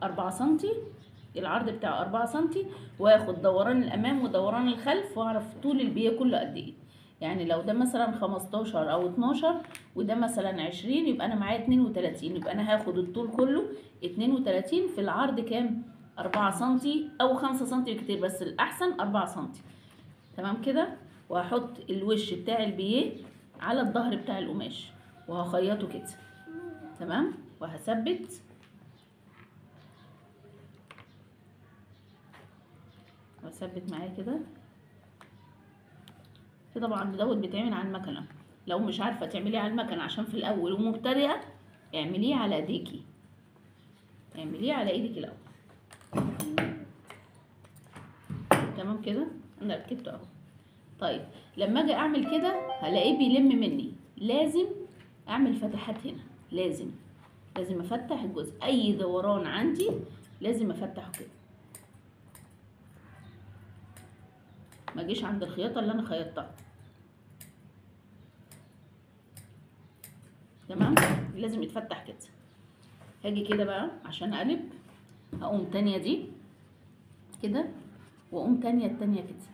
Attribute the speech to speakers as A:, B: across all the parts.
A: 4 سنتي، العرض بتاعه 4 سنتي، واخد دوران الامام ودوران الخلف، واعرف طول البيه كله قد ايه. يعني لو ده مثلا 15 او 12 وده مثلا 20، يبقى انا معايا 32، يبقى انا هاخد الطول كله 32 في العرض كام؟ 4 سنتي او 5 سنتي كتير، بس الاحسن 4 سنتي. تمام كده. وهحط الوش بتاع البيه على الظهر بتاع القماش وهخيطه كده. تمام. وهثبت معايا كده. في طبعا دوت بيتعمل على المكنه، لو مش عارفه تعمليه على المكنه عشان في الاول ومبتدئه، اعمليه على ايديكي، اعمليه على ايدك الاول. تمام كده. انا ركبته اهو. طيب لما اجي اعمل كده هلاقيه بيلم مني، لازم اعمل فتحات هنا، لازم افتح الجزء، اي دوران عندي لازم افتحه كده، ما اجيش عند الخياطه اللي انا خيطتها. تمام. لازم يتفتح كده. هاجي كده بقى عشان اقلب، هقوم تانية دي كده، واقوم تانية التانية كده.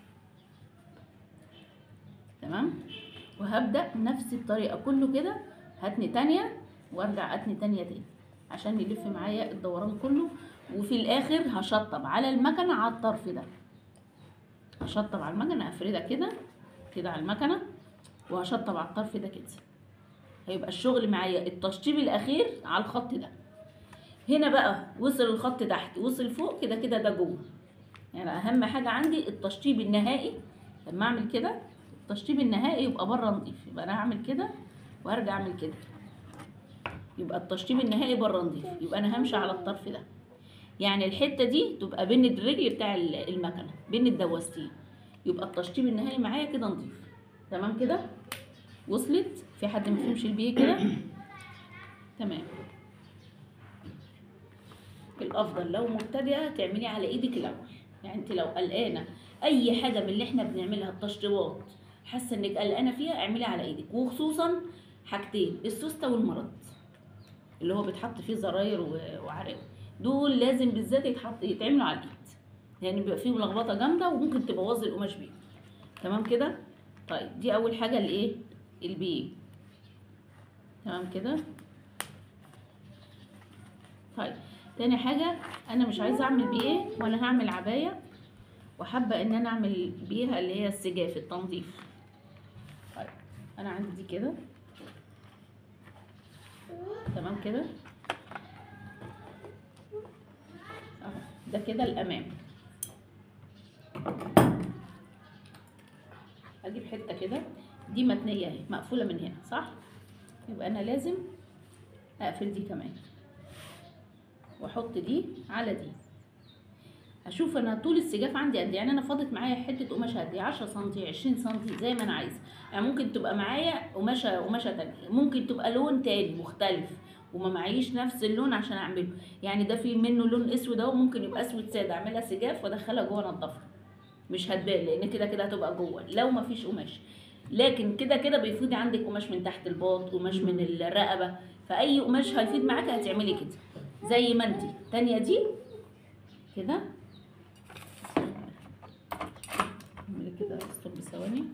A: تمام. وهبدأ نفس الطريقة كله كده، هتني تانية وارجع اتني تانية تاني عشان يلف معايا الدوران كله. وفي الاخر هشطب على المكنة على الطرف ده، هشطب على المكنة، افردها كده كده على المكنة، وهشطب على الطرف ده كده. هيبقى الشغل معايا التشطيب الاخير على الخط ده. هنا بقى وصل الخط تحت، وصل فوق، كده كده ده جوه. يعني اهم حاجة عندي التشطيب النهائي. لما اعمل كده التشطيب النهائي يبقى بره نضيف، يبقى انا هعمل كده وارجع اعمل كده، يبقى التشطيب النهائي بره نضيف، يبقى انا همشي على الطرف ده. يعني الحته دي تبقى بين الرجل بتاع المكنه، بين الدواستين، يبقى التشطيب النهائي معايا كده نضيف. تمام كده. وصلت؟ في حد ما فهمش البيه كده؟ تمام. الافضل لو مبتدئه تعملي على ايدك الاول. يعني انت لو قلقانه اي حاجه من اللي احنا بنعملها التشطيبات، حاسه انك قلقانه فيها، اعملي على ايدك. وخصوصا حاجتين، السوسته والمرط اللي هو بيتحط فيه زراير وعراوي، دول لازم بالذات يتعملوا على الايد، لان بيبقى فيهم لخبطه جامده وممكن تبوظي القماش بيه. تمام كده. طيب دي اول حاجه الايه؟ البيه. تمام كده. طيب تاني حاجه، انا مش عايزه اعمل بيه وانا هعمل عبايه، وحابه ان انا اعمل بيها اللي هي السجاف، التنظيف. طيب انا عندي دي كده. تمام كده. اهو ده كده الامام. هجيب حته كده، دي متنيه اهي، مقفوله من هنا صح، يبقى انا لازم اقفل دي كمان واحط دي على دي. هشوف انا طول السجاف عندي قد ايه، يعني انا فاضت معايا حته قماشه قد ايه، 10 سم 20 سم زي ما انا عايزه. يعني ممكن تبقى معايا قماشه تانيه، ممكن تبقى لون تاني مختلف وما معيش نفس اللون عشان اعمله. يعني ده في منه لون اسود اهو، ممكن يبقى اسود ساده، اعملها سجاف وادخلها جوه انضفها، مش هتبان لان كده كده هتبقى جوه لو ما فيش قماش. لكن كده كده بيفيد عندك قماش من تحت الباط، قماش من الرقبه، فاي قماش هيفيد معاك هتعملي كده زي ما انت. تانية دي كده، اعملي كده استني ثواني.